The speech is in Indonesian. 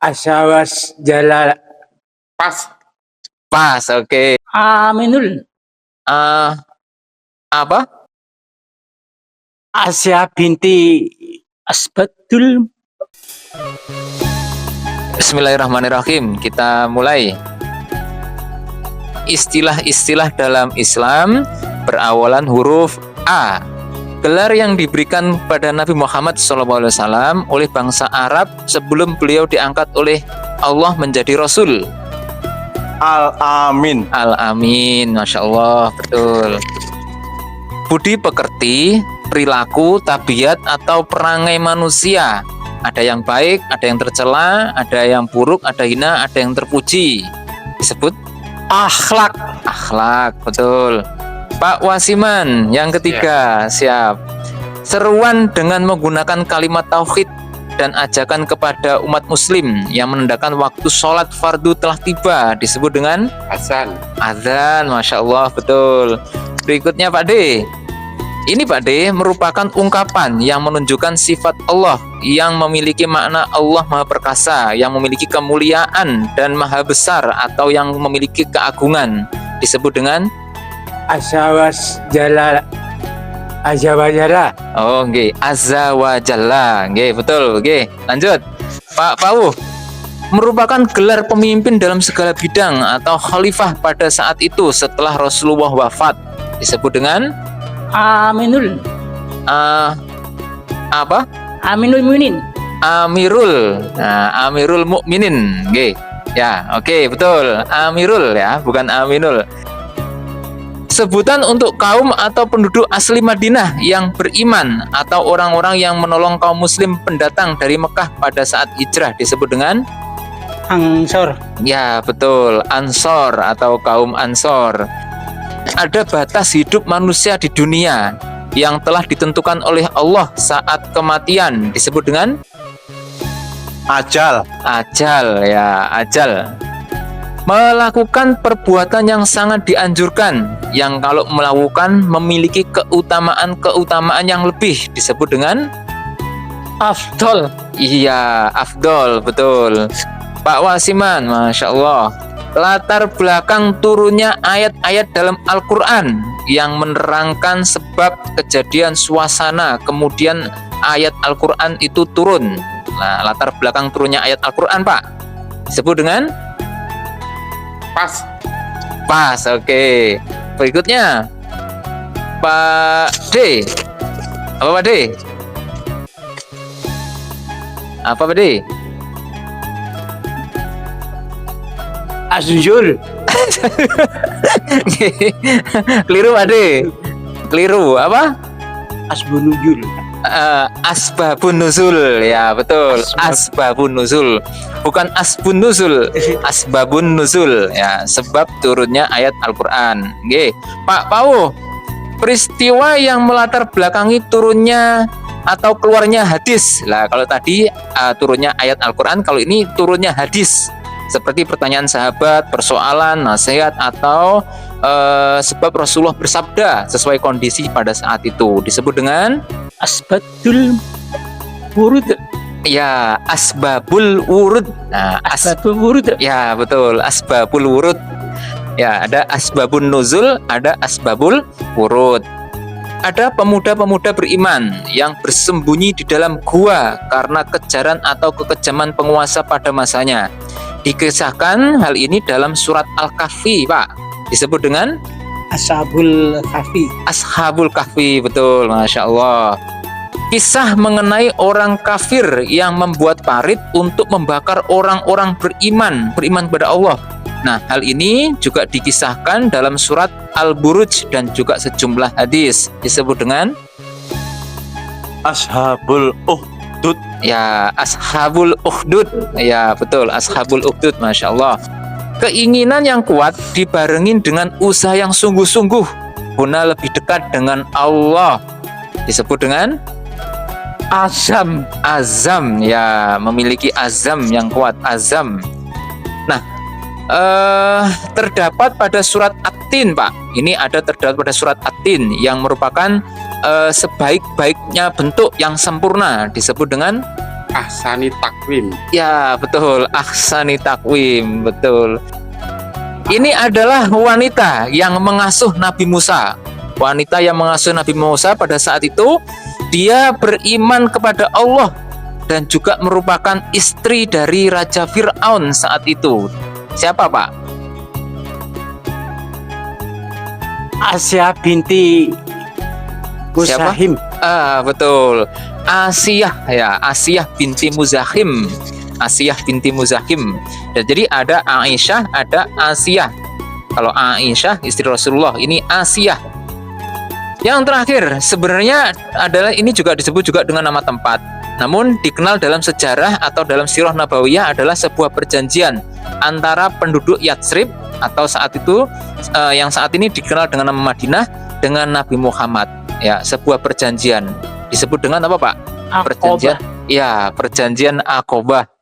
Asyawas Jalal. Pas. Pas, oke. Aminul. Apa? Asya binti Asbatul. Bismillahirrahmanirrahim. Kita mulai. Istilah-istilah dalam Islam berawalan huruf A. Gelar yang diberikan pada Nabi Muhammad SAW oleh bangsa Arab sebelum beliau diangkat oleh Allah menjadi Rasul. Al-Amin. Al-Amin, Masya Allah, betul. Budi pekerti, perilaku, tabiat, atau perangai manusia. Ada yang baik, ada yang tercela, ada yang buruk, ada hina, ada yang terpuji. Disebut Akhlak. akhlak, betul. Pak Wasiman, yang ketiga, siap. Seruan dengan menggunakan kalimat tauhid dan ajakan kepada umat muslim yang menandakan waktu sholat fardu telah tiba disebut dengan Azan. azan, Masya Allah, betul. Berikutnya Pak D. Ini Pak D merupakan ungkapan yang menunjukkan sifat Allah yang memiliki makna Allah Maha Perkasa, yang memiliki kemuliaan dan Maha Besar atau yang memiliki keagungan. Disebut dengan Asyawas Jalal. Azawajalla. oh, nggih, Azza wa Jalla. Nggih, betul. Nggih, lanjut. Pak Pauh merupakan gelar pemimpin dalam segala bidang atau khalifah pada saat itu setelah Rasulullah wafat. Disebut dengan Aminul. apa? Aminul Mu'minin. Amirul. Nah, Amirul Mukminin. Nggih. Ya, oke, betul. Amirul ya, bukan Aminul. Sebutan untuk kaum atau penduduk asli Madinah yang beriman atau orang-orang yang menolong kaum muslim pendatang dari Mekah pada saat hijrah disebut dengan Ansor. ya, betul, Ansor atau kaum Ansor. Ada batas hidup manusia di dunia yang telah ditentukan oleh Allah saat kematian disebut dengan Ajal. ajal, ya, ajal. Melakukan perbuatan yang sangat dianjurkan, yang kalau melakukan memiliki keutamaan yang lebih disebut dengan Afdol. iya, afdol, betul. Pak Wasiman, Masya Allah. Latar belakang turunnya ayat-ayat dalam Al-Quran yang menerangkan sebab kejadian suasana kemudian ayat Al-Quran itu turun. Nah, latar belakang turunnya ayat Al-Quran, Pak, disebut dengan Pas. pas, oke. Berikutnya Pak D. Apa Pak D? Apa Pak D? Azunjul. Keliru Pak D. Keliru, apa? Asbunujul. Asbabun nuzul, ya, betul. Asbabun nuzul, bukan asbun nuzul. Asbabun nuzul, ya, sebab turunnya ayat Al-Quran. Oke, Pak Pauh, peristiwa yang melatar belakangi turunnya atau keluarnya hadis. Lah, kalau tadi turunnya ayat Al-Quran, kalau ini turunnya hadis. Seperti pertanyaan sahabat, persoalan, nasihat, atau sebab Rasulullah bersabda sesuai kondisi pada saat itu disebut dengan Asbatul Wurud. ya, asbabul wurud. Nah, Asbatul Wurud. ya, betul, asbabul wurud. Ya, ada asbabun nuzul, ada asbabul wurud. Ada pemuda-pemuda beriman yang bersembunyi di dalam gua karena kejaran atau kekejaman penguasa pada masanya. Dikisahkan hal ini dalam surat Al-Kahfi, Pak. Disebut dengan Ashabul Kahfi. Ashabul Kahfi, betul, Masya Allah. Kisah mengenai orang kafir yang membuat parit untuk membakar orang-orang beriman kepada Allah. Nah, hal ini juga dikisahkan dalam surat Al-Buruj dan juga sejumlah hadis. Disebut dengan Ashabul Ukhdud. ya, Ashabul Ukhdud. Ya, betul, Ashabul Ukhdud, Masya Allah. Keinginan yang kuat dibarengin dengan usaha yang sungguh-sungguh guna lebih dekat dengan Allah. Disebut dengan Azam. azam, ya, memiliki azam yang kuat, azam. Nah, terdapat pada surat At-Tin, Pak. Ini ada terdapat pada surat At-Tin yang merupakan sebaik-baiknya bentuk yang sempurna disebut dengan Ahsani takwim. Ya, betul. Ahsani takwim, betul. Ini adalah wanita yang mengasuh Nabi Musa. Wanita yang mengasuh Nabi Musa pada saat itu, dia beriman kepada Allah dan juga merupakan istri dari Raja Fir'aun saat itu. Siapa, Pak? Asia binti Muzahim. Betul. Asiyah ya, Asiyah binti Muzahim. Asiyah binti Muzahim. Dan jadi ada Aisyah, ada Asiyah. Kalau Aisyah istri Rasulullah, ini Asiyah. Yang terakhir sebenarnya adalah ini juga disebut juga dengan nama tempat. Namun dikenal dalam sejarah atau dalam sirah nabawiyah adalah sebuah perjanjian antara penduduk Yatsrib atau saat itu yang saat ini dikenal dengan nama Madinah dengan Nabi Muhammad. Ya, sebuah perjanjian disebut dengan apa, Pak? Aqobah. Perjanjian, ya, perjanjian Aqobah.